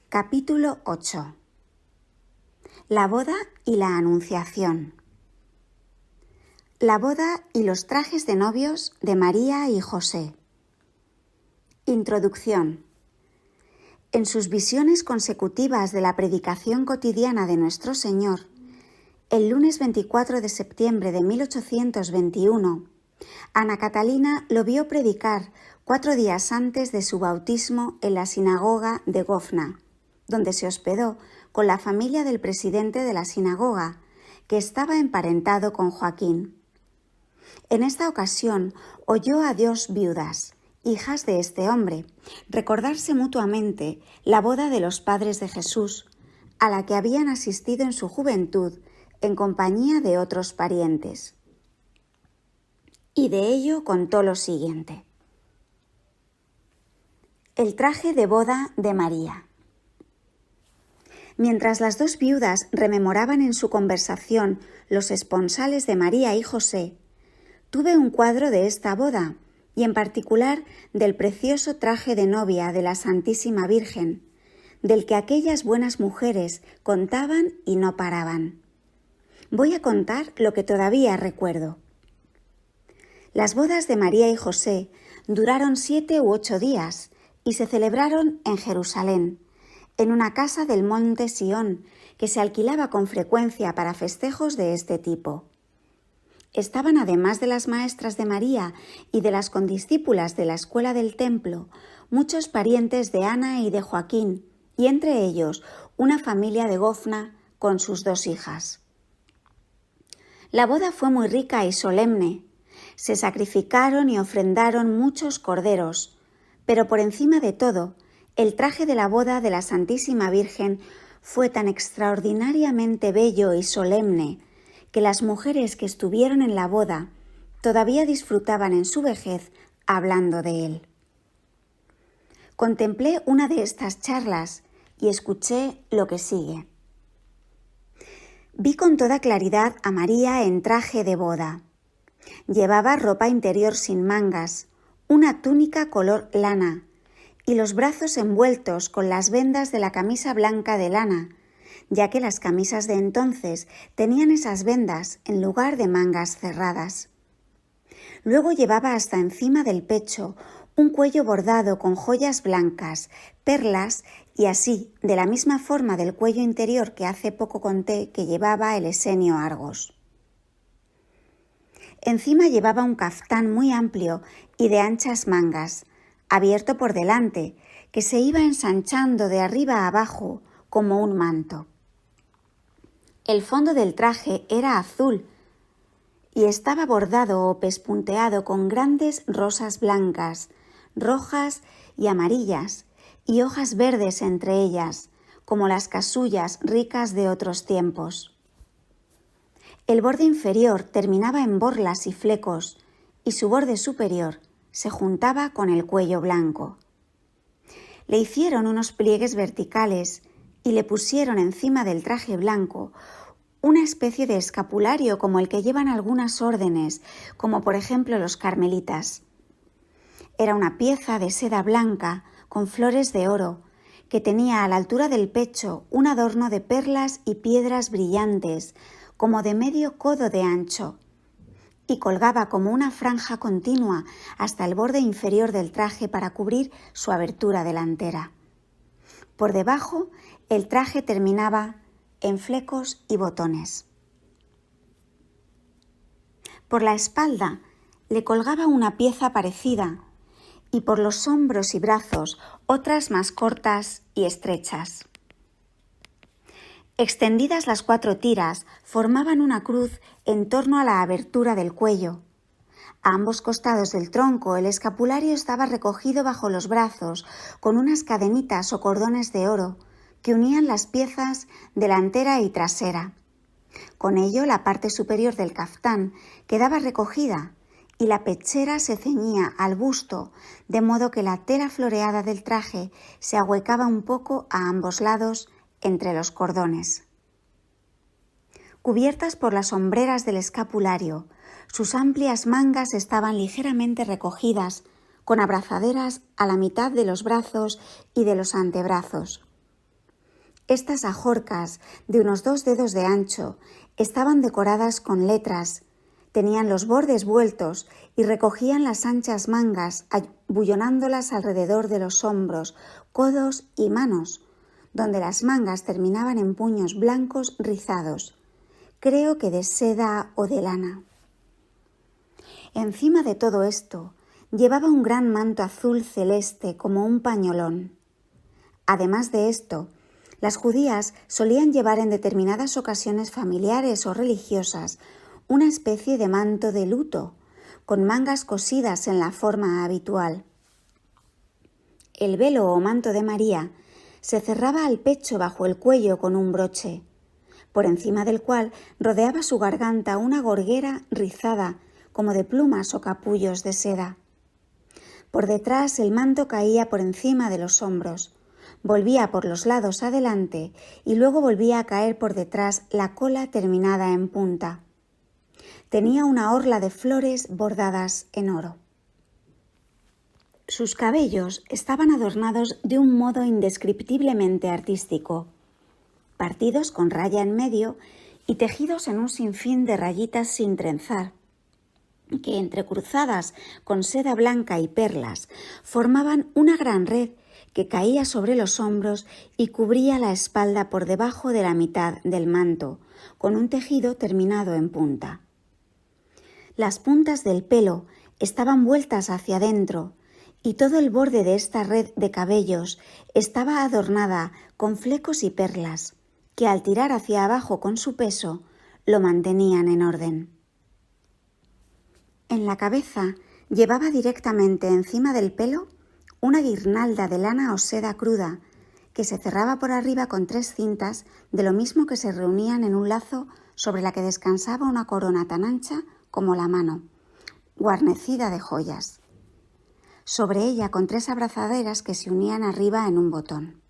Capítulo 8. La boda y la anunciación. La boda y los trajes de novios de María y José. Introducción. En sus visiones consecutivas de la predicación cotidiana de nuestro Señor, el lunes 24 de septiembre de 1821, Ana Catalina lo vio predicar 4 días antes de su bautismo en la sinagoga de Gofna, donde se hospedó con la familia del presidente de la sinagoga, que estaba emparentado con Joaquín. En esta ocasión oyó a 2 viudas, hijas de este hombre, recordarse mutuamente la boda de los padres de Jesús, a la que habían asistido en su juventud en compañía de otros parientes. Y de ello contó lo siguiente. El traje de boda de María. Mientras las 2 viudas rememoraban en su conversación los esponsales de María y José, tuve un cuadro de esta boda y en particular del precioso traje de novia de la Santísima Virgen, del que aquellas buenas mujeres contaban y no paraban. Voy a contar lo que todavía recuerdo. Las bodas de María y José duraron 7 u 8 días y se celebraron en Jerusalén, en una casa del monte Sión, que se alquilaba con frecuencia para festejos de este tipo. Estaban, además de las maestras de María y de las condiscípulas de la escuela del templo, muchos parientes de Ana y de Joaquín, y entre ellos una familia de Gofna con sus 2 hijas. La boda fue muy rica y solemne. Se sacrificaron y ofrendaron muchos corderos, pero por encima de todo, el traje de la boda de la Santísima Virgen fue tan extraordinariamente bello y solemne que las mujeres que estuvieron en la boda todavía disfrutaban en su vejez hablando de él. Contemplé una de estas charlas y escuché lo que sigue. Vi con toda claridad a María en traje de boda. Llevaba ropa interior sin mangas, una túnica color lana y los brazos envueltos con las vendas de la camisa blanca de lana, ya que las camisas de entonces tenían esas vendas en lugar de mangas cerradas. Luego llevaba hasta encima del pecho un cuello bordado con joyas blancas, perlas y así, de la misma forma del cuello interior que hace poco conté que llevaba el esenio Argos. Encima llevaba un caftán muy amplio y de anchas mangas, abierto por delante, que se iba ensanchando de arriba a abajo como un manto. El fondo del traje era azul y estaba bordado o pespunteado con grandes rosas blancas, rojas y amarillas, y hojas verdes entre ellas, como las casullas ricas de otros tiempos. El borde inferior terminaba en borlas y flecos, y su borde superior se juntaba con el cuello blanco. Le hicieron unos pliegues verticales y le pusieron encima del traje blanco una especie de escapulario como el que llevan algunas órdenes, como por ejemplo los carmelitas. Era una pieza de seda blanca con flores de oro, que tenía a la altura del pecho un adorno de perlas y piedras brillantes, como de medio codo de ancho, y colgaba como una franja continua hasta el borde inferior del traje para cubrir su abertura delantera. Por debajo, el traje terminaba en flecos y botones. Por la espalda le colgaba una pieza parecida y por los hombros y brazos otras más cortas y estrechas. Extendidas las 4 tiras, formaban una cruz en torno a la abertura del cuello. A ambos costados del tronco el escapulario estaba recogido bajo los brazos con unas cadenitas o cordones de oro que unían las piezas delantera y trasera. Con ello la parte superior del caftán quedaba recogida y la pechera se ceñía al busto, de modo que la tela floreada del traje se ahuecaba un poco a ambos lados entre los cordones. Cubiertas por las hombreras del escapulario, sus amplias mangas estaban ligeramente recogidas, con abrazaderas a la mitad de los brazos y de los antebrazos. Estas ajorcas, de unos 2 dedos de ancho, estaban decoradas con letras, tenían los bordes vueltos y recogían las anchas mangas, abullonándolas alrededor de los hombros, codos y manos, donde las mangas terminaban en puños blancos rizados, creo que de seda o de lana. Encima de todo esto, llevaba un gran manto azul celeste como un pañolón. Además de esto, las judías solían llevar en determinadas ocasiones familiares o religiosas una especie de manto de luto, con mangas cosidas en la forma habitual. El velo o manto de María se cerraba al pecho bajo el cuello con un broche, por encima del cual rodeaba su garganta una gorguera rizada como de plumas o capullos de seda. Por detrás el manto caía por encima de los hombros, volvía por los lados adelante y luego volvía a caer por detrás la cola terminada en punta. Tenía una orla de flores bordadas en oro. Sus cabellos estaban adornados de un modo indescriptiblemente artístico, partidos con raya en medio y tejidos en un sinfín de rayitas sin trenzar, que entrecruzadas con seda blanca y perlas formaban una gran red que caía sobre los hombros y cubría la espalda por debajo de la mitad del manto, con un tejido terminado en punta. Las puntas del pelo estaban vueltas hacia adentro y todo el borde de esta red de cabellos estaba adornada con flecos y perlas, que al tirar hacia abajo con su peso lo mantenían en orden. En la cabeza llevaba directamente encima del pelo una guirnalda de lana o seda cruda que se cerraba por arriba con 3 cintas de lo mismo que se reunían en un lazo sobre la que descansaba una corona tan ancha como la mano, guarnecida de joyas. Sobre ella con 3 abrazaderas que se unían arriba en un botón.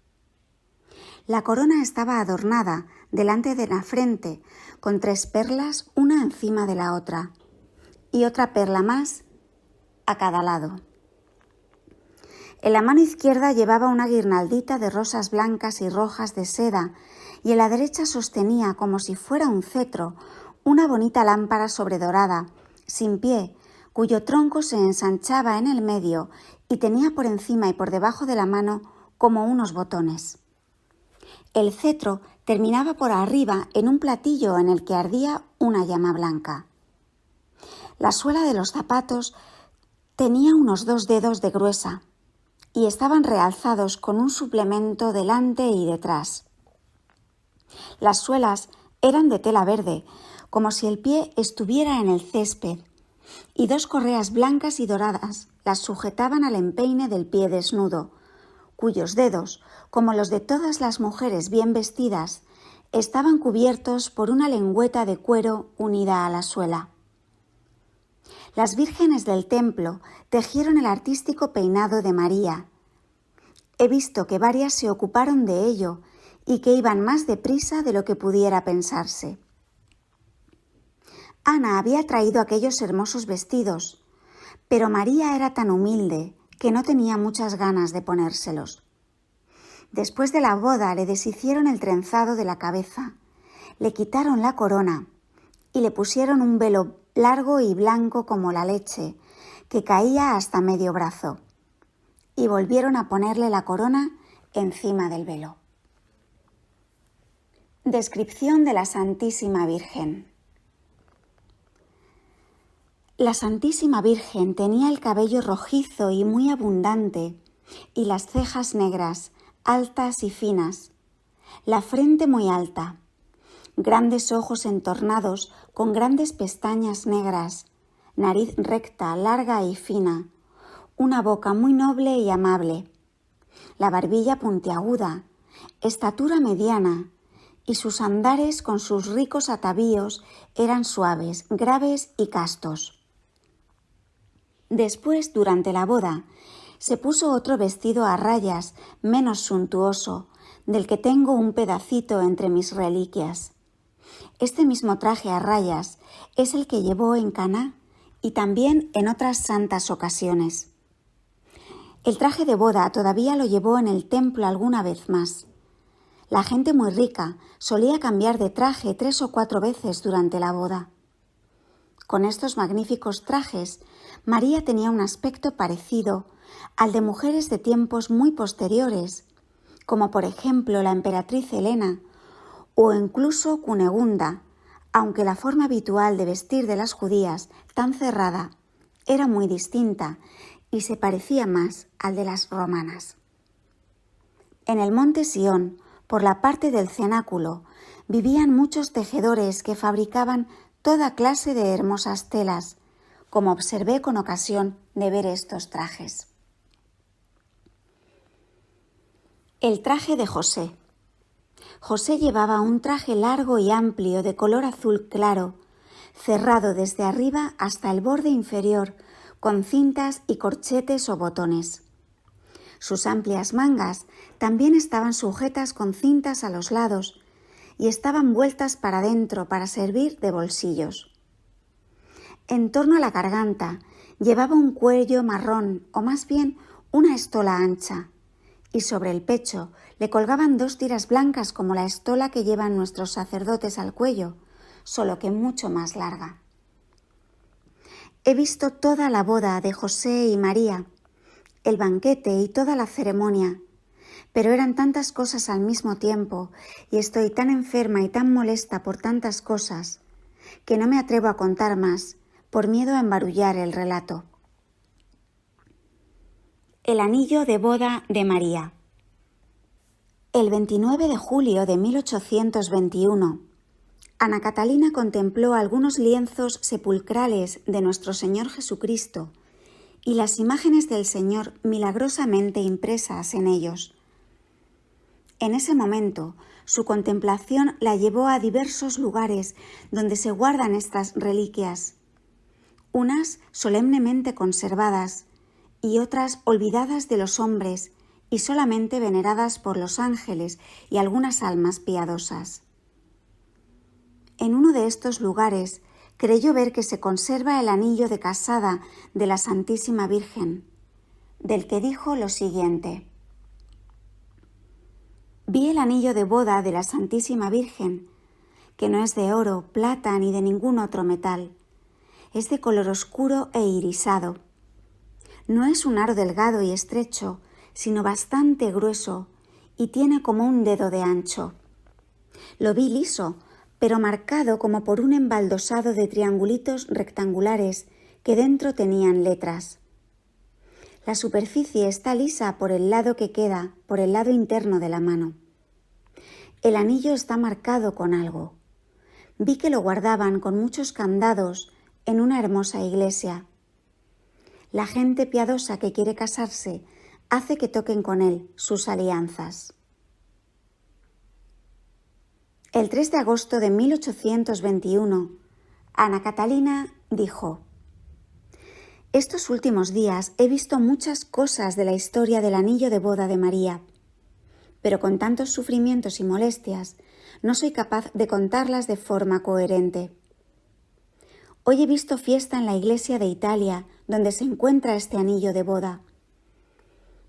La corona estaba adornada delante de la frente con 3 perlas, una encima de la otra, y otra perla más a cada lado. En la mano izquierda llevaba una guirnaldita de rosas blancas y rojas de seda y en la derecha sostenía, como si fuera un cetro, una bonita lámpara sobredorada, sin pie, cuyo tronco se ensanchaba en el medio y tenía por encima y por debajo de la mano como unos botones. El cetro terminaba por arriba en un platillo en el que ardía una llama blanca. La suela de los zapatos tenía unos 2 dedos de gruesa y estaban realzados con un suplemento delante y detrás. Las suelas eran de tela verde, como si el pie estuviera en el césped, y 2 correas blancas y doradas las sujetaban al empeine del pie desnudo, cuyos dedos, como los de todas las mujeres bien vestidas, estaban cubiertos por una lengüeta de cuero unida a la suela. Las vírgenes del templo tejieron el artístico peinado de María. He visto que varias se ocuparon de ello y que iban más deprisa de lo que pudiera pensarse. Ana había traído aquellos hermosos vestidos, pero María era tan humilde que no tenía muchas ganas de ponérselos. Después de la boda le deshicieron el trenzado de la cabeza, le quitaron la corona y le pusieron un velo largo y blanco como la leche, que caía hasta medio brazo, y volvieron a ponerle la corona encima del velo. Descripción de la Santísima Virgen. La Santísima Virgen tenía el cabello rojizo y muy abundante, y las cejas negras, altas y finas, la frente muy alta, grandes ojos entornados con grandes pestañas negras, nariz recta, larga y fina, una boca muy noble y amable, la barbilla puntiaguda, estatura mediana, y sus andares con sus ricos atavíos eran suaves, graves y castos. Después, durante la boda, se puso otro vestido a rayas menos suntuoso, del que tengo un pedacito entre mis reliquias. Este mismo traje a rayas es el que llevó en Caná y también en otras santas ocasiones. El traje de boda todavía lo llevó en el templo alguna vez más. La gente muy rica solía cambiar de traje 3 o 4 veces durante la boda. Con estos magníficos trajes, María tenía un aspecto parecido al de mujeres de tiempos muy posteriores, como por ejemplo la emperatriz Helena o incluso Cunegunda, aunque la forma habitual de vestir de las judías, tan cerrada, era muy distinta y se parecía más al de las romanas. En el monte Sión, por la parte del cenáculo, vivían muchos tejedores que fabricaban toda clase de hermosas telas, como observé con ocasión de ver estos trajes. El traje de José. José llevaba un traje largo y amplio de color azul claro, cerrado desde arriba hasta el borde inferior, con cintas y corchetes o botones. Sus amplias mangas también estaban sujetas con cintas a los lados y estaban vueltas para adentro para servir de bolsillos. En torno a la garganta llevaba un cuello marrón, o más bien una estola ancha, y sobre el pecho le colgaban 2 tiras blancas como la estola que llevan nuestros sacerdotes al cuello, solo que mucho más larga. He visto toda la boda de José y María, el banquete y toda la ceremonia, pero eran tantas cosas al mismo tiempo y estoy tan enferma y tan molesta por tantas cosas que no me atrevo a contar más por miedo a embarullar el relato. El anillo de boda de María. El 29 de julio de 1821, Ana Catalina contempló algunos lienzos sepulcrales de nuestro Señor Jesucristo y las imágenes del Señor milagrosamente impresas en ellos. En ese momento, su contemplación la llevó a diversos lugares donde se guardan estas reliquias, unas solemnemente conservadas y otras olvidadas de los hombres y solamente veneradas por los ángeles y algunas almas piadosas. En uno de estos lugares creyó ver que se conserva el anillo de casada de la Santísima Virgen, del que dijo lo siguiente: «Vi el anillo de boda de la Santísima Virgen, que no es de oro, plata ni de ningún otro metal. Es de color oscuro e irisado. No es un aro delgado y estrecho, sino bastante grueso, y tiene como un dedo de ancho. Lo vi liso, pero marcado como por un embaldosado de triangulitos rectangulares que dentro tenían letras. La superficie está lisa por el lado que queda, por el lado interno de la mano. El anillo está marcado con algo. Vi que lo guardaban con muchos candados en una hermosa iglesia. La gente piadosa que quiere casarse hace que toquen con él sus alianzas». El 3 de agosto de 1821, Ana Catalina dijo: «Estos últimos días he visto muchas cosas de la historia del anillo de boda de María, pero con tantos sufrimientos y molestias no soy capaz de contarlas de forma coherente. Hoy he visto fiesta en la iglesia de Italia, donde se encuentra este anillo de boda.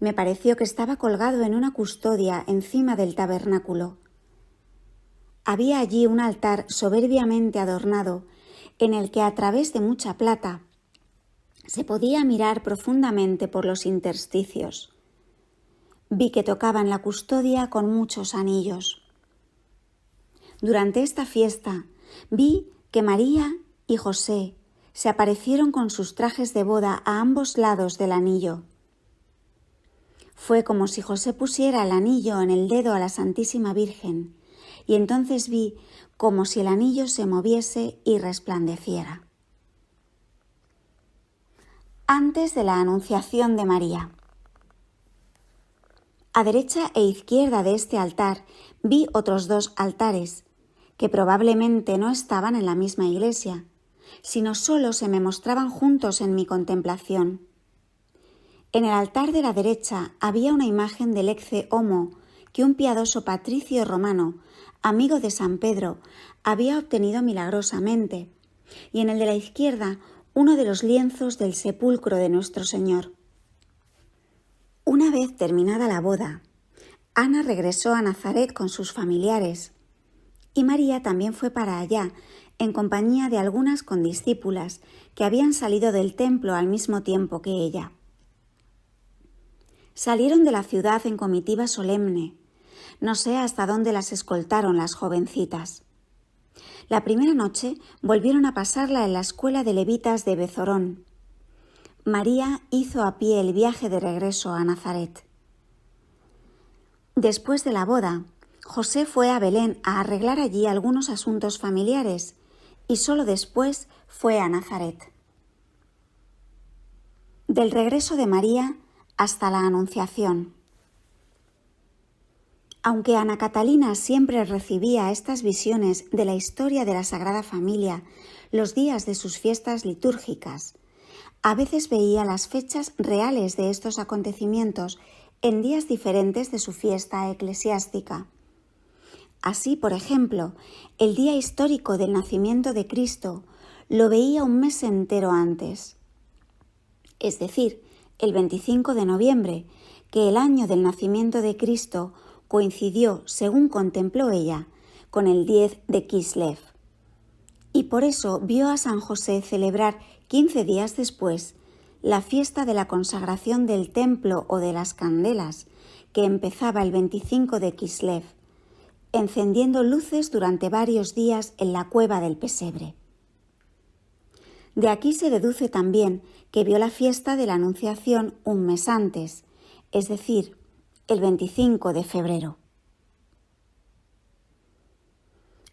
Me pareció que estaba colgado en una custodia encima del tabernáculo. Había allí un altar soberbiamente adornado, en el que a través de mucha plata se podía mirar profundamente por los intersticios. Vi que tocaban la custodia con muchos anillos. Durante esta fiesta vi que María y José se aparecieron con sus trajes de boda a ambos lados del anillo. Fue como si José pusiera el anillo en el dedo a la Santísima Virgen, y entonces vi como si el anillo se moviese y resplandeciera». Antes de la Anunciación de María. A derecha e izquierda de este altar vi otros 2 altares, que probablemente no estaban en la misma iglesia, sino solo se me mostraban juntos en mi contemplación. En el altar de la derecha había una imagen del Ecce Homo que un piadoso patricio romano, amigo de San Pedro, había obtenido milagrosamente, y en el de la izquierda uno de los lienzos del sepulcro de nuestro Señor. Una vez terminada la boda, Ana regresó a Nazaret con sus familiares y María también fue para allá en compañía de algunas condiscípulas que habían salido del templo al mismo tiempo que ella. Salieron de la ciudad en comitiva solemne. No sé hasta dónde las escoltaron las jovencitas. La primera noche volvieron a pasarla en la escuela de levitas de Bezorón. María hizo a pie el viaje de regreso a Nazaret. Después de la boda, José fue a Belén a arreglar allí algunos asuntos familiares y solo después fue a Nazaret. Del regreso de María hasta la Anunciación. Aunque Ana Catalina siempre recibía estas visiones de la historia de la Sagrada Familia los días de sus fiestas litúrgicas, a veces veía las fechas reales de estos acontecimientos en días diferentes de su fiesta eclesiástica. Así, por ejemplo, el día histórico del nacimiento de Cristo lo veía un mes entero antes, es decir, el 25 de noviembre, que el año del nacimiento de Cristo coincidió, según contempló ella, con el 10 de Kislev. Y por eso vio a San José celebrar 15 días después la fiesta de la consagración del templo o de las candelas, que empezaba el 25 de Kislev, encendiendo luces durante varios días en la cueva del pesebre. De aquí se deduce también que vio la fiesta de la Anunciación un mes antes, es decir, el 25 de febrero.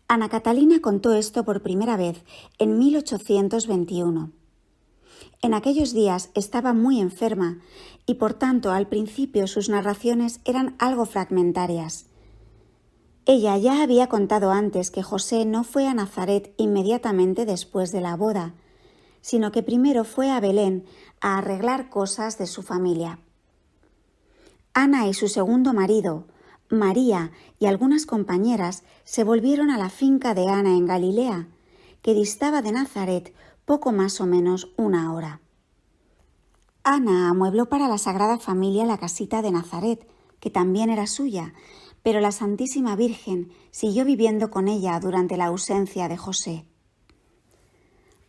Ana Catalina contó esto por primera vez en 1821. En aquellos días estaba muy enferma y por tanto al principio sus narraciones eran algo fragmentarias. Ella ya había contado antes que José no fue a Nazaret inmediatamente después de la boda, sino que primero fue a Belén a arreglar cosas de su familia. Ana y su segundo marido, María y algunas compañeras se volvieron a la finca de Ana en Galilea, que distaba de Nazaret poco más o menos una hora. Ana amuebló para la Sagrada Familia la casita de Nazaret, que también era suya, pero la Santísima Virgen siguió viviendo con ella durante la ausencia de José.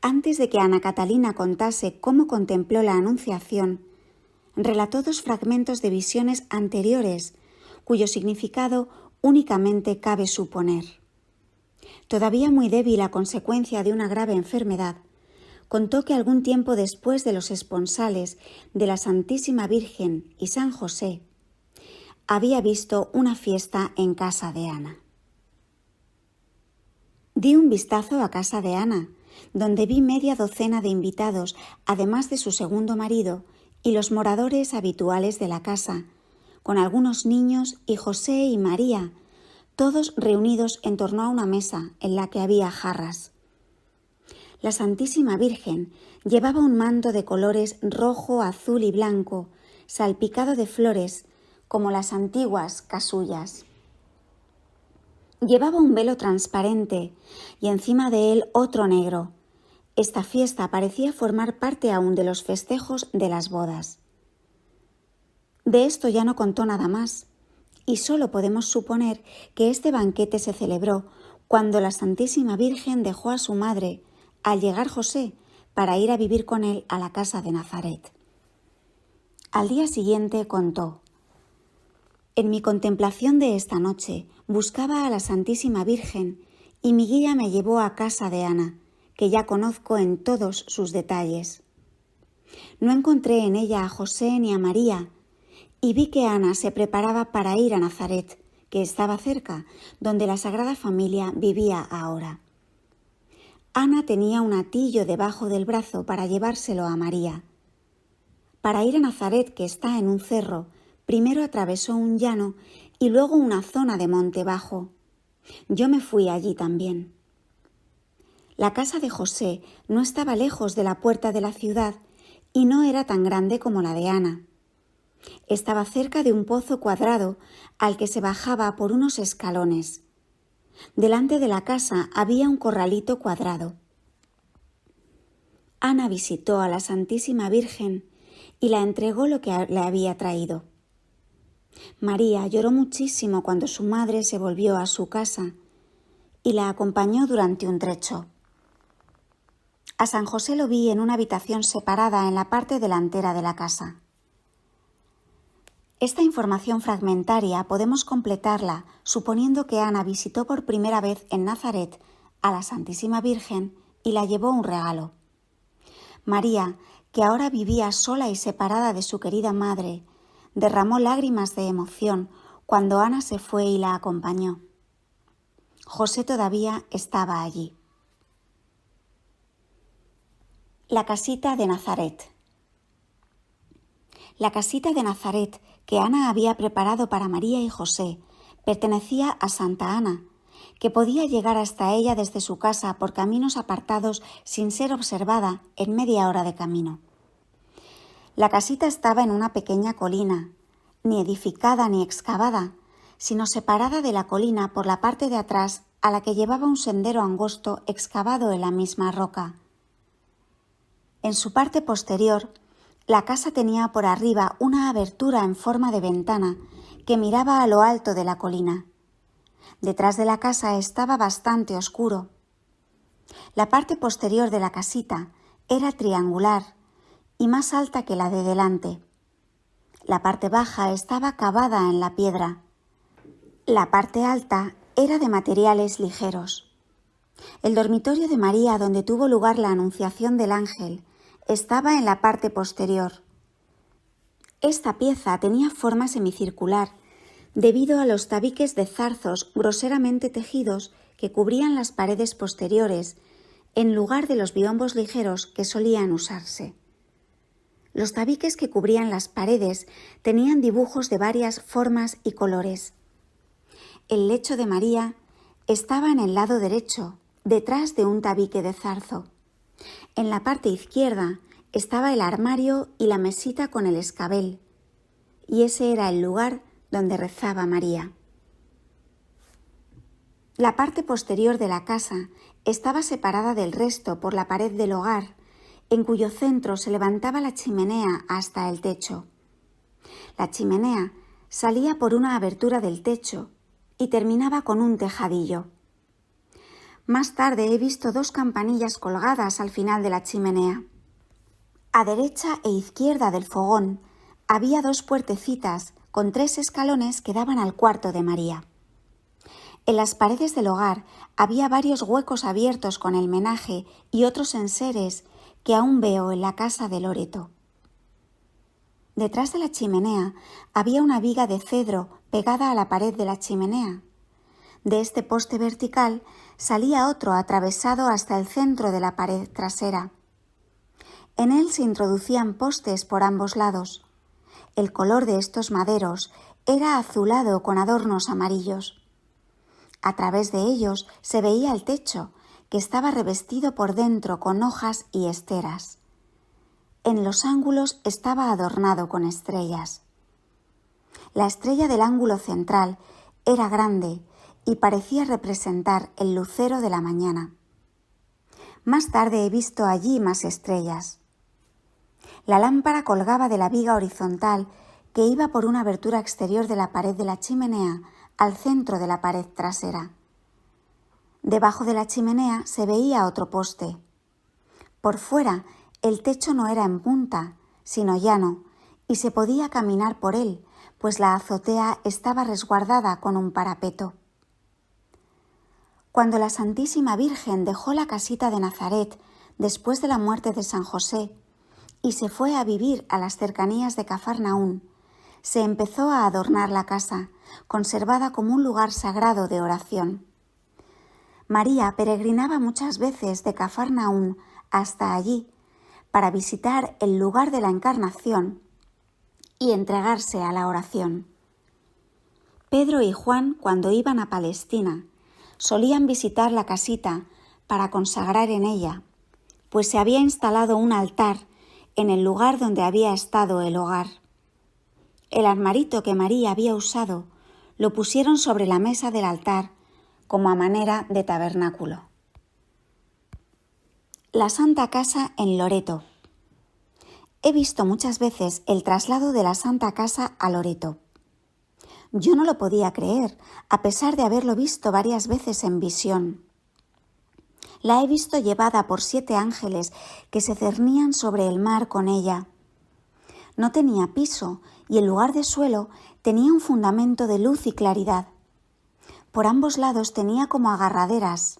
Antes de que Ana Catalina contase cómo contempló la Anunciación, relató dos fragmentos de visiones anteriores, cuyo significado únicamente cabe suponer. Todavía muy débil a consecuencia de una grave enfermedad, contó que algún tiempo después de los esponsales de la Santísima Virgen y San José, había visto una fiesta en casa de Ana. Di un vistazo a casa de Ana, donde vi media docena de invitados, además de su segundo marido y los moradores habituales de la casa, con algunos niños y José y María, todos reunidos en torno a una mesa en la que había jarras. La Santísima Virgen llevaba un manto de colores rojo, azul y blanco, salpicado de flores, como las antiguas casullas. Llevaba un velo transparente y encima de él otro negro. Esta fiesta parecía formar parte aún de los festejos de las bodas. De esto ya no contó nada más, y solo podemos suponer que este banquete se celebró cuando la Santísima Virgen dejó a su madre, al llegar José, para ir a vivir con él a la casa de Nazaret. Al día siguiente contó: en mi contemplación de esta noche buscaba a la Santísima Virgen y mi guía me llevó a casa de Ana, que ya conozco en todos sus detalles. No encontré en ella a José ni a María y vi que Ana se preparaba para ir a Nazaret, que estaba cerca, donde la Sagrada Familia vivía ahora. Ana tenía un atillo debajo del brazo para llevárselo a María. Para ir a Nazaret, que está en un cerro, primero atravesó un llano y luego una zona de monte bajo. Yo me fui allí también. La casa de José no estaba lejos de la puerta de la ciudad y no era tan grande como la de Ana. Estaba cerca de un pozo cuadrado al que se bajaba por unos escalones. Delante de la casa había un corralito cuadrado. Ana visitó a la Santísima Virgen y la entregó lo que le había traído. María lloró muchísimo cuando su madre se volvió a su casa y la acompañó durante un trecho. A San José lo vi en una habitación separada en la parte delantera de la casa. Esta información fragmentaria podemos completarla suponiendo que Ana visitó por primera vez en Nazaret a la Santísima Virgen y la llevó un regalo. María, que ahora vivía sola y separada de su querida madre, derramó lágrimas de emoción cuando Ana se fue y la acompañó. José todavía estaba allí. La casita de Nazaret. La casita de Nazaret que Ana había preparado para María y José pertenecía a Santa Ana, que podía llegar hasta ella desde su casa por caminos apartados sin ser observada en media hora de camino. La casita estaba en una pequeña colina, ni edificada ni excavada, sino separada de la colina por la parte de atrás a la que llevaba un sendero angosto excavado en la misma roca. En su parte posterior, la casa tenía por arriba una abertura en forma de ventana que miraba a lo alto de la colina. Detrás de la casa estaba bastante oscuro. La parte posterior de la casita era triangular y más alta que la de delante. La parte baja estaba cavada en la piedra. La parte alta era de materiales ligeros. El dormitorio de María, donde tuvo lugar la anunciación del ángel, estaba en la parte posterior. Esta pieza tenía forma semicircular, debido a los tabiques de zarzos groseramente tejidos que cubrían las paredes posteriores, en lugar de los biombos ligeros que solían usarse. Los tabiques que cubrían las paredes tenían dibujos de varias formas y colores. El lecho de María estaba en el lado derecho, detrás de un tabique de zarzo. En la parte izquierda estaba el armario y la mesita con el escabel, y ese era el lugar donde rezaba María. La parte posterior de la casa estaba separada del resto por la pared del hogar, en cuyo centro se levantaba la chimenea hasta el techo. La chimenea salía por una abertura del techo y terminaba con un tejadillo. Más tarde he visto 2 campanillas colgadas al final de la chimenea. A derecha e izquierda del fogón había 2 puertecitas con 3 escalones que daban al cuarto de María. En las paredes del hogar había varios huecos abiertos con el menaje y otros enseres que aún veo en la casa de Loreto. Detrás de la chimenea había una viga de cedro pegada a la pared de la chimenea. De este poste vertical salía otro atravesado hasta el centro de la pared trasera. En él se introducían postes por ambos lados. El color de estos maderos era azulado con adornos amarillos. A través de ellos se veía el techo, que estaba revestido por dentro con hojas y esteras. En los ángulos estaba adornado con estrellas. La estrella del ángulo central era grande y parecía representar el lucero de la mañana. Más tarde he visto allí más estrellas. La lámpara colgaba de la viga horizontal que iba por una abertura exterior de la pared de la chimenea al centro de la pared trasera. Debajo de la chimenea se veía otro poste. Por fuera, el techo no era en punta, sino llano, y se podía caminar por él, pues la azotea estaba resguardada con un parapeto. Cuando la Santísima Virgen dejó la casita de Nazaret después de la muerte de San José y se fue a vivir a las cercanías de Cafarnaún, se empezó a adornar la casa, conservada como un lugar sagrado de oración. María peregrinaba muchas veces de Cafarnaún hasta allí para visitar el lugar de la Encarnación y entregarse a la oración. Pedro y Juan, cuando iban a Palestina, solían visitar la casita para consagrar en ella, pues se había instalado un altar en el lugar donde había estado el hogar. El armarito que María había usado lo pusieron sobre la mesa del altar como a manera de tabernáculo. La Santa Casa en Loreto. He visto muchas veces el traslado de la Santa Casa a Loreto. Yo no lo podía creer, a pesar de haberlo visto varias veces en visión. La he visto llevada por 7 ángeles que se cernían sobre el mar con ella. No tenía piso y en lugar de suelo tenía un fundamento de luz y claridad. Por ambos lados tenía como agarraderas.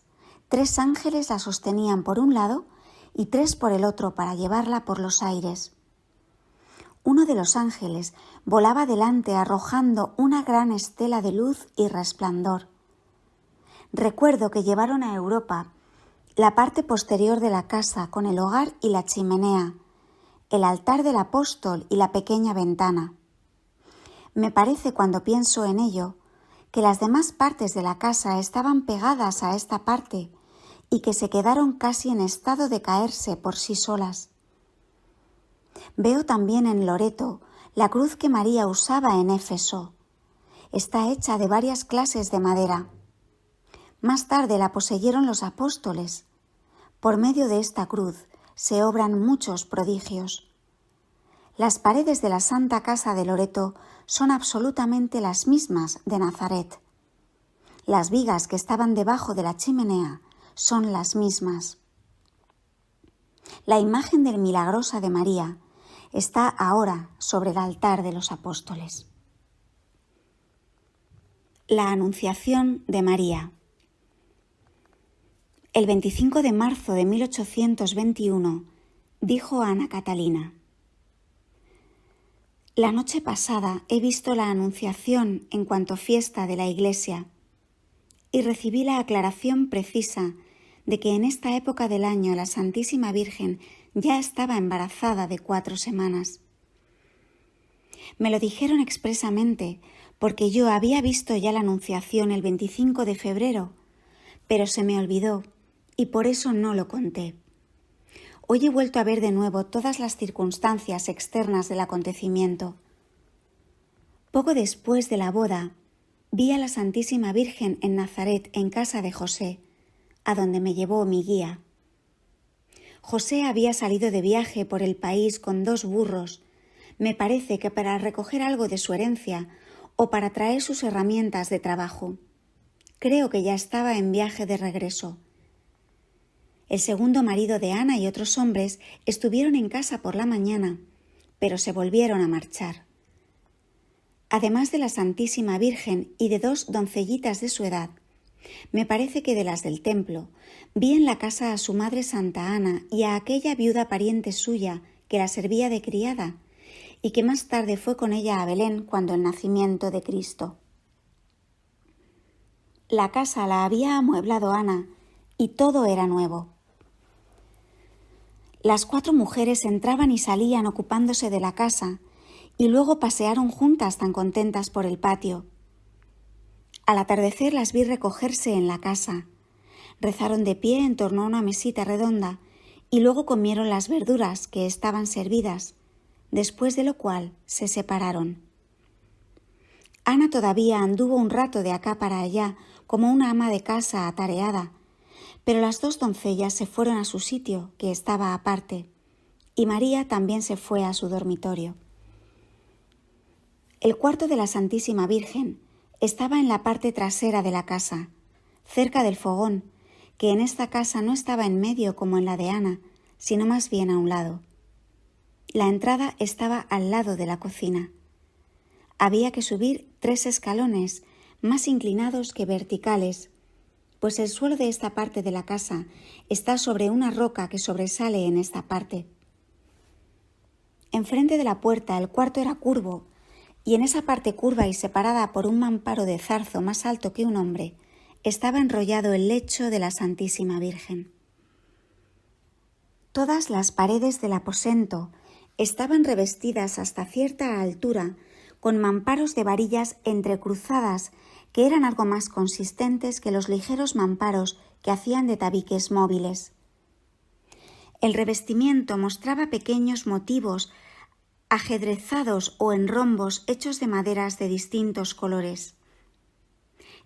3 ángeles la sostenían por un lado y 3 por el otro para llevarla por los aires. Uno de los ángeles volaba delante arrojando una gran estela de luz y resplandor. Recuerdo que llevaron a Europa la parte posterior de la casa con el hogar y la chimenea, el altar del apóstol y la pequeña ventana. Me parece, cuando pienso en ello, que las demás partes de la casa estaban pegadas a esta parte y que se quedaron casi en estado de caerse por sí solas. Veo también en Loreto la cruz que María usaba en Éfeso. Está hecha de varias clases de madera. Más tarde la poseyeron los apóstoles. Por medio de esta cruz se obran muchos prodigios. Las paredes de la Santa Casa de Loreto son absolutamente las mismas de Nazaret. Las vigas que estaban debajo de la chimenea son las mismas. La imagen del Milagrosa de María está ahora sobre el altar de los apóstoles. La Anunciación de María. El 25 de marzo de 1821 dijo Ana Catalina: La noche pasada he visto la Anunciación en cuanto fiesta de la Iglesia y recibí la aclaración precisa de que en esta época del año la Santísima Virgen ya estaba embarazada de 4 semanas. Me lo dijeron expresamente porque yo había visto ya la Anunciación el 25 de febrero, pero se me olvidó y por eso no lo conté. Hoy he vuelto a ver de nuevo todas las circunstancias externas del acontecimiento. Poco después de la boda, vi a la Santísima Virgen en Nazaret, en casa de José, a donde me llevó mi guía. José había salido de viaje por el país con 2 burros, me parece que para recoger algo de su herencia o para traer sus herramientas de trabajo. Creo que ya estaba en viaje de regreso. El segundo marido de Ana y otros hombres estuvieron en casa por la mañana, pero se volvieron a marchar. Además de la Santísima Virgen y de 2 doncellitas de su edad, me parece que de las del templo, vi en la casa a su madre Santa Ana y a aquella viuda pariente suya que la servía de criada y que más tarde fue con ella a Belén cuando el nacimiento de Cristo. La casa la había amueblado Ana y todo era nuevo. Las 4 mujeres entraban y salían ocupándose de la casa y luego pasearon juntas tan contentas por el patio. Al atardecer las vi recogerse en la casa. Rezaron de pie en torno a una mesita redonda y luego comieron las verduras que estaban servidas, después de lo cual se separaron. Ana todavía anduvo un rato de acá para allá como una ama de casa atareada, pero las 2 doncellas se fueron a su sitio, que estaba aparte, y María también se fue a su dormitorio. El cuarto de la Santísima Virgen estaba en la parte trasera de la casa, cerca del fogón, que en esta casa no estaba en medio como en la de Ana, sino más bien a un lado. La entrada estaba al lado de la cocina. Había que subir 3 escalones, más inclinados que verticales, pues el suelo de esta parte de la casa está sobre una roca que sobresale en esta parte. Enfrente de la puerta el cuarto era curvo, y en esa parte curva y separada por un mamparo de zarzo más alto que un hombre, estaba enrollado el lecho de la Santísima Virgen. Todas las paredes del aposento estaban revestidas hasta cierta altura con mamparos de varillas entrecruzadas que eran algo más consistentes que los ligeros mamparos que hacían de tabiques móviles. El revestimiento mostraba pequeños motivos ajedrezados o en rombos hechos de maderas de distintos colores.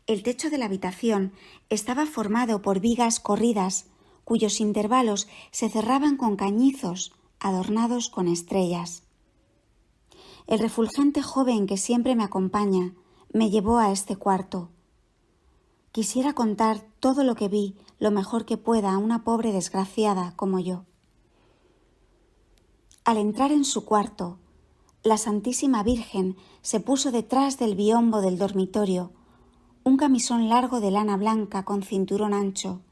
El techo de la habitación estaba formado por vigas corridas, cuyos intervalos se cerraban con cañizos adornados con estrellas. El refulgente joven que siempre me acompaña me llevó a este cuarto. Quisiera contar todo lo que vi lo mejor que pueda a una pobre desgraciada como yo. Al entrar en su cuarto, la Santísima Virgen se puso detrás del biombo del dormitorio, un camisón largo de lana blanca con cinturón ancho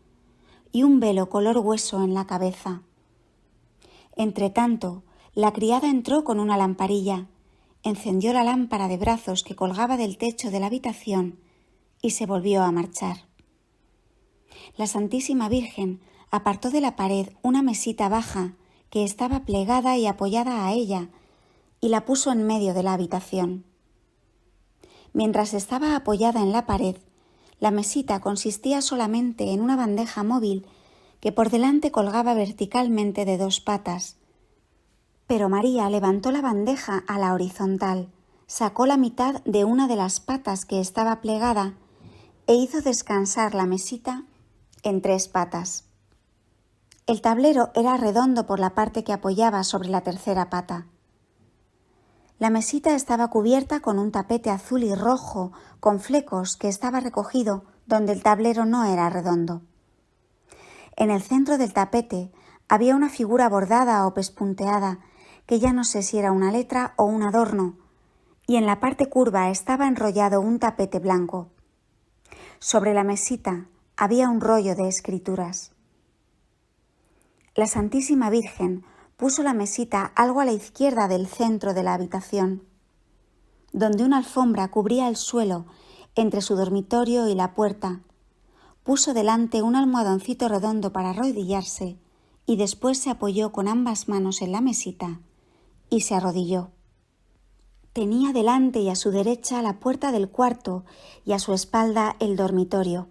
y un velo color hueso en la cabeza. Entretanto, la criada entró con una lamparilla, encendió la lámpara de brazos que colgaba del techo de la habitación y se volvió a marchar. La Santísima Virgen apartó de la pared una mesita baja que estaba plegada y apoyada a ella y la puso en medio de la habitación. Mientras estaba apoyada en la pared, la mesita consistía solamente en una bandeja móvil que por delante colgaba verticalmente de 2 patas. Pero María levantó la bandeja a la horizontal, sacó la mitad de una de las patas que estaba plegada e hizo descansar la mesita en 3 patas. El tablero era redondo por la parte que apoyaba sobre la tercera pata. La mesita estaba cubierta con un tapete azul y rojo con flecos que estaba recogido donde el tablero no era redondo. En el centro del tapete había una figura bordada o pespunteada, que ya no sé si era una letra o un adorno, y en la parte curva estaba enrollado un tapete blanco. Sobre la mesita había un rollo de escrituras. La Santísima Virgen puso la mesita algo a la izquierda del centro de la habitación, donde una alfombra cubría el suelo entre su dormitorio y la puerta. Puso delante un almohadoncito redondo para arrodillarse y después se apoyó con ambas manos en la mesita y se arrodilló. Tenía delante y a su derecha la puerta del cuarto y a su espalda el dormitorio.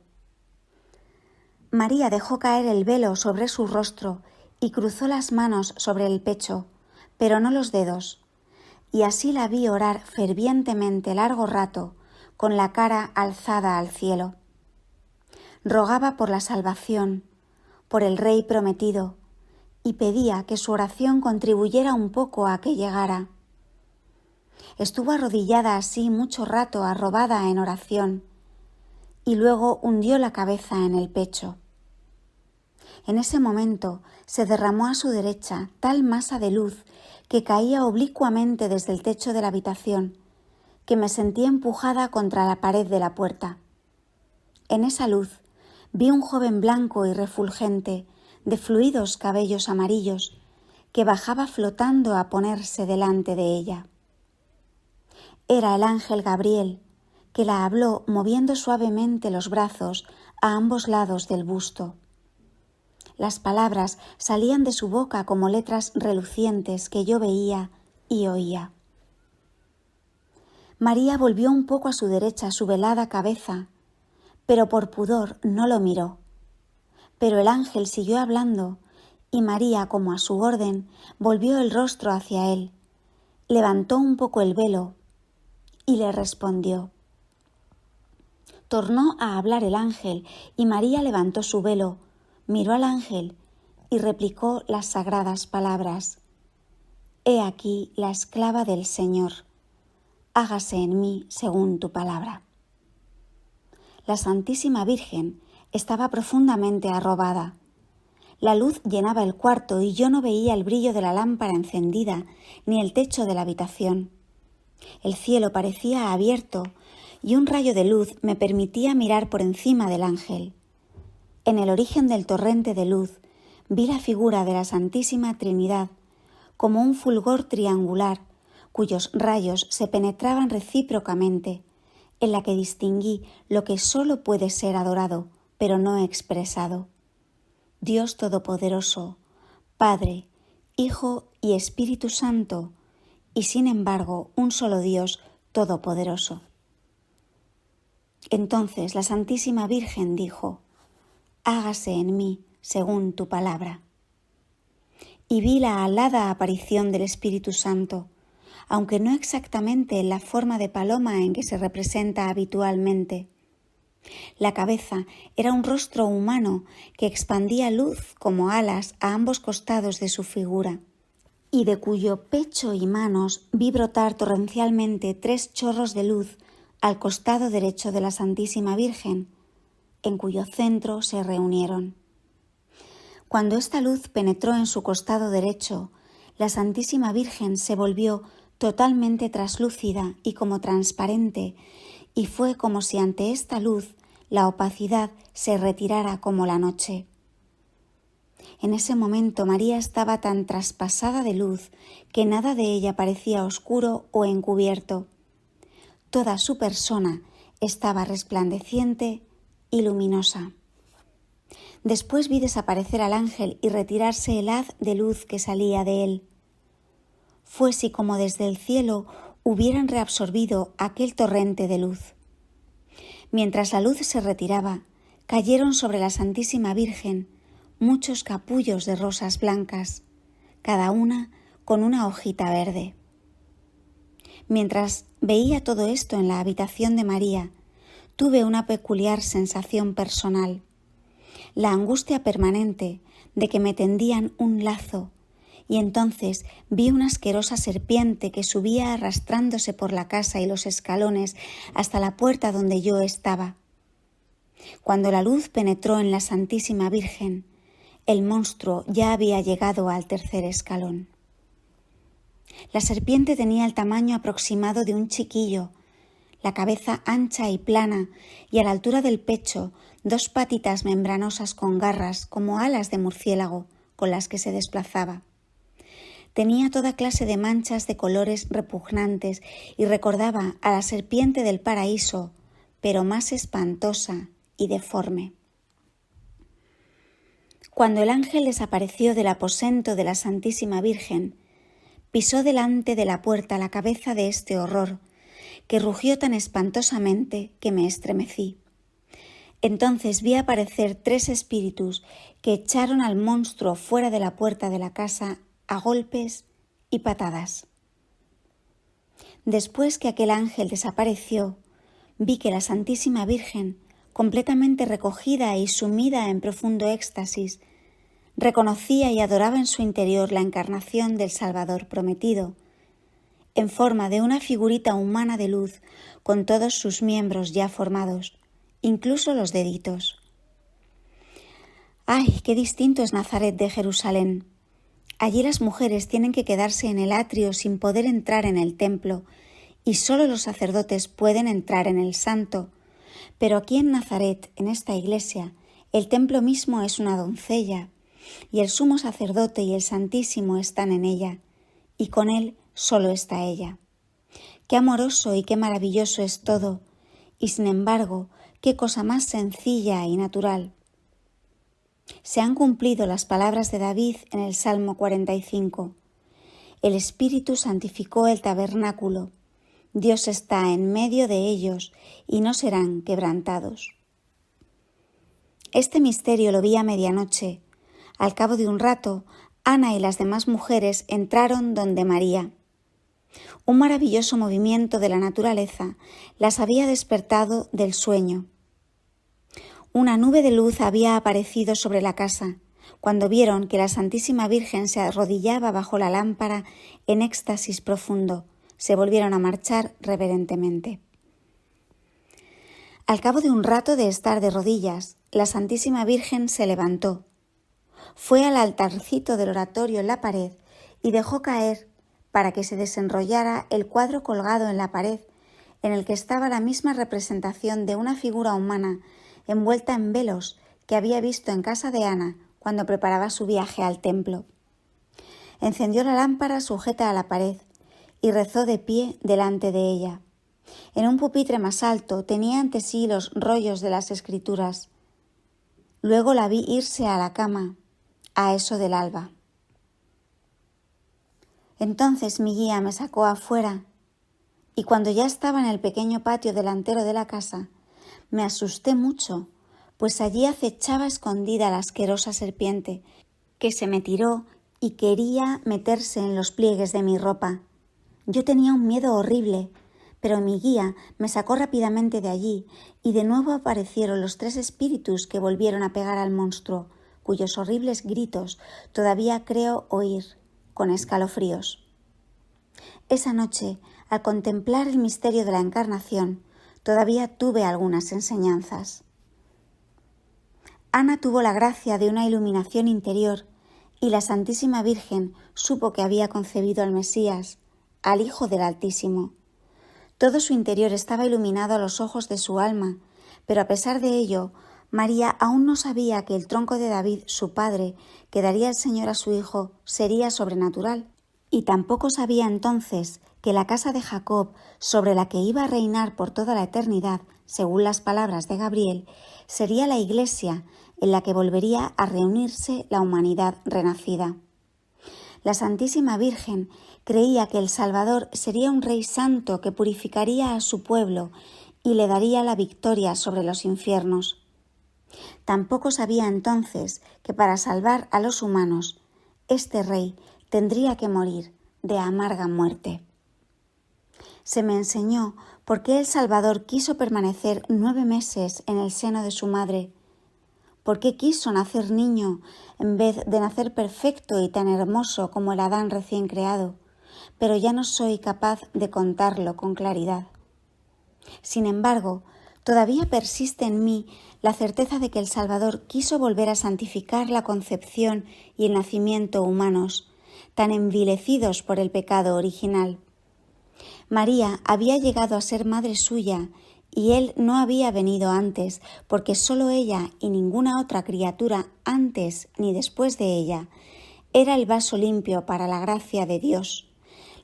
María dejó caer el velo sobre su rostro y cruzó las manos sobre el pecho, pero no los dedos, y así la vi orar fervientemente largo rato, con la cara alzada al cielo. Rogaba por la salvación, por el Rey prometido, y pedía que su oración contribuyera un poco a que llegara. Estuvo arrodillada así mucho rato arrobada en oración, y luego hundió la cabeza en el pecho. En ese momento se derramó a su derecha tal masa de luz que caía oblicuamente desde el techo de la habitación, que me sentí empujada contra la pared de la puerta. En esa luz vi un joven blanco y refulgente, de fluidos cabellos amarillos, que bajaba flotando a ponerse delante de ella. Era el ángel Gabriel, que la habló moviendo suavemente los brazos a ambos lados del busto. Las palabras salían de su boca como letras relucientes que yo veía y oía. María volvió un poco a su derecha su velada cabeza, pero por pudor no lo miró. Pero el ángel siguió hablando y María, como a su orden, volvió el rostro hacia él, levantó un poco el velo y le respondió. Tornó a hablar el ángel y María levantó su velo, miró al ángel y replicó las sagradas palabras. He aquí la esclava del Señor, hágase en mí según tu palabra. La Santísima Virgen estaba profundamente arrobada. La luz llenaba el cuarto y yo no veía el brillo de la lámpara encendida ni el techo de la habitación. El cielo parecía abierto y un rayo de luz me permitía mirar por encima del ángel. En el origen del torrente de luz vi la figura de la Santísima Trinidad como un fulgor triangular cuyos rayos se penetraban recíprocamente, en la que distinguí lo que sólo puede ser adorado, pero no expresado. Dios Todopoderoso, Padre, Hijo y Espíritu Santo, y sin embargo un solo Dios Todopoderoso. Entonces la Santísima Virgen dijo, hágase en mí según tu palabra. Y vi la alada aparición del Espíritu Santo, aunque no exactamente en la forma de paloma en que se representa habitualmente. La cabeza era un rostro humano que expandía luz como alas a ambos costados de su figura, y de cuyo pecho y manos vi brotar torrencialmente 3 chorros de luz al costado derecho de la Santísima Virgen, en cuyo centro se reunieron. Cuando esta luz penetró en su costado derecho, la Santísima Virgen se volvió totalmente traslúcida y como transparente, y fue como si ante esta luz la opacidad se retirara como la noche. En ese momento María estaba tan traspasada de luz que nada de ella parecía oscuro o encubierto. Toda su persona estaba resplandeciente y luminosa. Después vi desaparecer al ángel y retirarse el haz de luz que salía de él. Fue si como desde el cielo hubieran reabsorbido aquel torrente de luz. Mientras la luz se retiraba, cayeron sobre la Santísima Virgen muchos capullos de rosas blancas, cada una con una hojita verde. Mientras veía todo esto en la habitación de María, tuve una peculiar sensación personal, la angustia permanente de que me tendían un lazo, y entonces vi una asquerosa serpiente que subía arrastrándose por la casa y los escalones hasta la puerta donde yo estaba. Cuando la luz penetró en la Santísima Virgen, el monstruo ya había llegado al tercer escalón. La serpiente tenía el tamaño aproximado de un chiquillo, la cabeza ancha y plana y a la altura del pecho 2 patitas membranosas con garras como alas de murciélago con las que se desplazaba. Tenía toda clase de manchas de colores repugnantes y recordaba a la serpiente del paraíso, pero más espantosa y deforme. Cuando el ángel desapareció del aposento de la Santísima Virgen, pisó delante de la puerta la cabeza de este horror, que rugió tan espantosamente que me estremecí. Entonces vi aparecer 3 espíritus que echaron al monstruo fuera de la puerta de la casa a golpes y patadas. Después que aquel ángel desapareció, vi que la Santísima Virgen, completamente recogida y sumida en profundo éxtasis, reconocía y adoraba en su interior la encarnación del Salvador prometido, en forma de una figurita humana de luz con todos sus miembros ya formados, incluso los deditos. ¡Ay, qué distinto es Nazaret de Jerusalén! Allí las mujeres tienen que quedarse en el atrio sin poder entrar en el templo, y solo los sacerdotes pueden entrar en el santo. Pero aquí en Nazaret, en esta iglesia, el templo mismo es una doncella, y el sumo sacerdote y el Santísimo están en ella, y con él solo está ella. Qué amoroso y qué maravilloso es todo, y sin embargo, qué cosa más sencilla y natural. Se han cumplido las palabras de David en el Salmo 45. El Espíritu santificó el tabernáculo. Dios está en medio de ellos y no serán quebrantados. Este misterio lo vi a medianoche. Al cabo de un rato, Ana y las demás mujeres entraron donde María. Un maravilloso movimiento de la naturaleza las había despertado del sueño. Una nube de luz había aparecido sobre la casa, cuando vieron que la Santísima Virgen se arrodillaba bajo la lámpara en éxtasis profundo. Se volvieron a marchar reverentemente. Al cabo de un rato de estar de rodillas, la Santísima Virgen se levantó. Fue al altarcito del oratorio en la pared y dejó caer, para que se desenrollara, el cuadro colgado en la pared, en el que estaba la misma representación de una figura humana envuelta en velos que había visto en casa de Ana cuando preparaba su viaje al templo. Encendió la lámpara sujeta a la pared y rezó de pie delante de ella. En un pupitre más alto tenía ante sí los rollos de las Escrituras. Luego la vi irse a la cama, a eso del alba. Entonces mi guía me sacó afuera, y cuando ya estaba en el pequeño patio delantero de la casa, me asusté mucho, pues allí acechaba escondida la asquerosa serpiente, que se me tiró y quería meterse en los pliegues de mi ropa. Yo tenía un miedo horrible, pero mi guía me sacó rápidamente de allí y de nuevo aparecieron los 3 espíritus que volvieron a pegar al monstruo, cuyos horribles gritos todavía creo oír con escalofríos. Esa noche, al contemplar el misterio de la Encarnación, todavía tuve algunas enseñanzas. Ana tuvo la gracia de una iluminación interior y la Santísima Virgen supo que había concebido al Mesías, al Hijo del Altísimo. Todo su interior estaba iluminado a los ojos de su alma, pero a pesar de ello, María aún no sabía que el tronco de David, su padre, que daría el Señor a su Hijo, sería sobrenatural. Y tampoco sabía entonces que la casa de Jacob, sobre la que iba a reinar por toda la eternidad, según las palabras de Gabriel, sería la Iglesia en la que volvería a reunirse la humanidad renacida. La Santísima Virgen creía que el Salvador sería un Rey santo que purificaría a su pueblo y le daría la victoria sobre los infiernos. Tampoco sabía entonces que para salvar a los humanos, este Rey tendría que morir de amarga muerte. Se me enseñó por qué el Salvador quiso permanecer 9 meses en el seno de su madre, por qué quiso nacer niño en vez de nacer perfecto y tan hermoso como el Adán recién creado, pero ya no soy capaz de contarlo con claridad. Sin embargo, todavía persiste en mí la certeza de que el Salvador quiso volver a santificar la concepción y el nacimiento humanos, tan envilecidos por el pecado original. María había llegado a ser madre suya y él no había venido antes, porque sólo ella y ninguna otra criatura antes ni después de ella era el vaso limpio para la gracia de Dios,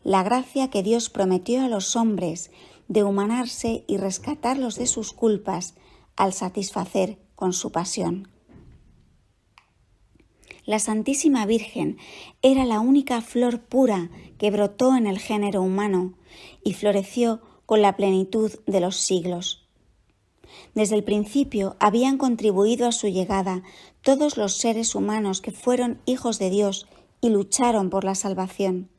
la gracia que Dios prometió a los hombres de humanarse y rescatarlos de sus culpas al satisfacer con su pasión. La Santísima Virgen era la única flor pura que brotó en el género humano y floreció con la plenitud de los siglos. Desde el principio habían contribuido a su llegada todos los seres humanos que fueron hijos de Dios y lucharon por la salvación.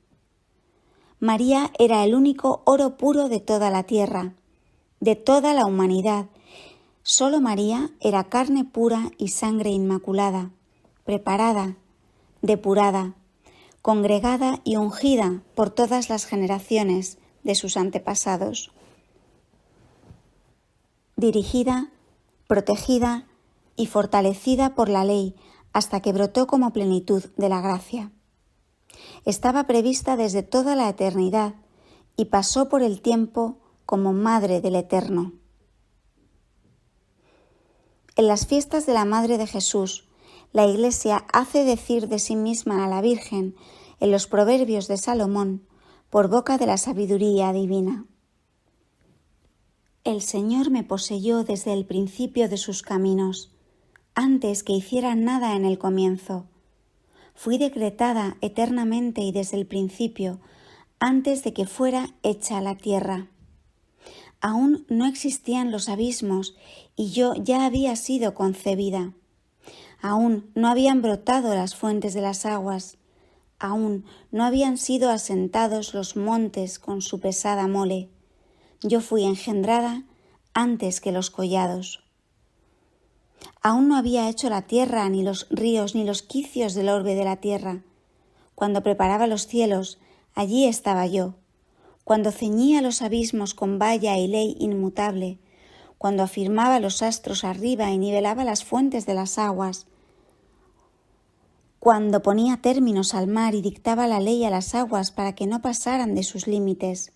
María era el único oro puro de toda la tierra, de toda la humanidad. Solo María era carne pura y sangre inmaculada, preparada, depurada, congregada y ungida por todas las generaciones de sus antepasados. Dirigida, protegida y fortalecida por la ley hasta que brotó como plenitud de la gracia. Estaba prevista desde toda la eternidad y pasó por el tiempo como Madre del Eterno. En las fiestas de la Madre de Jesús, la Iglesia hace decir de sí misma a la Virgen en los proverbios de Salomón por boca de la sabiduría divina. El Señor me poseyó desde el principio de sus caminos, antes que hiciera nada en el comienzo. Fui decretada eternamente y desde el principio, antes de que fuera hecha la tierra. Aún no existían los abismos y yo ya había sido concebida. Aún no habían brotado las fuentes de las aguas. Aún no habían sido asentados los montes con su pesada mole. Yo fui engendrada antes que los collados. Aún no había hecho la tierra, ni los ríos, ni los quicios del orbe de la tierra. Cuando preparaba los cielos, allí estaba yo. Cuando ceñía los abismos con valla y ley inmutable. Cuando afirmaba los astros arriba y nivelaba las fuentes de las aguas. Cuando ponía términos al mar y dictaba la ley a las aguas para que no pasaran de sus límites.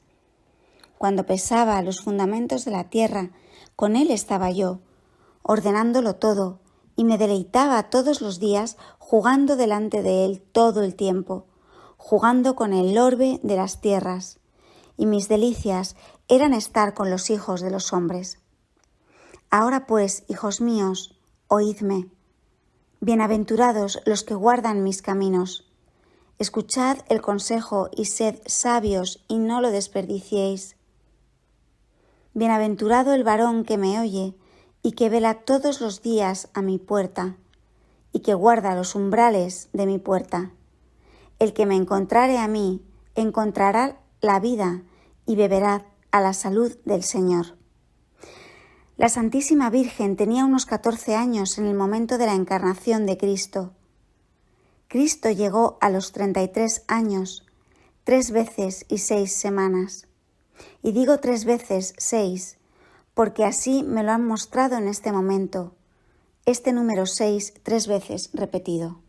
Cuando pesaba los fundamentos de la tierra, con él estaba yo, ordenándolo todo, y me deleitaba todos los días jugando delante de él todo el tiempo, jugando con el orbe de las tierras, y mis delicias eran estar con los hijos de los hombres. Ahora pues, hijos míos, oídme. Bienaventurados los que guardan mis caminos. Escuchad el consejo y sed sabios y no lo desperdiciéis. Bienaventurado el varón que me oye y que vela todos los días a mi puerta y que guarda los umbrales de mi puerta. El que me encontrare a mí encontrará la vida y beberá a la salud del Señor. La Santísima Virgen tenía unos 14 años en el momento de la encarnación de Cristo. Cristo llegó a los 33 años, 3 veces y 6 semanas. Y digo 3 veces 6, porque así me lo han mostrado en este momento, este número 6 3 veces repetido.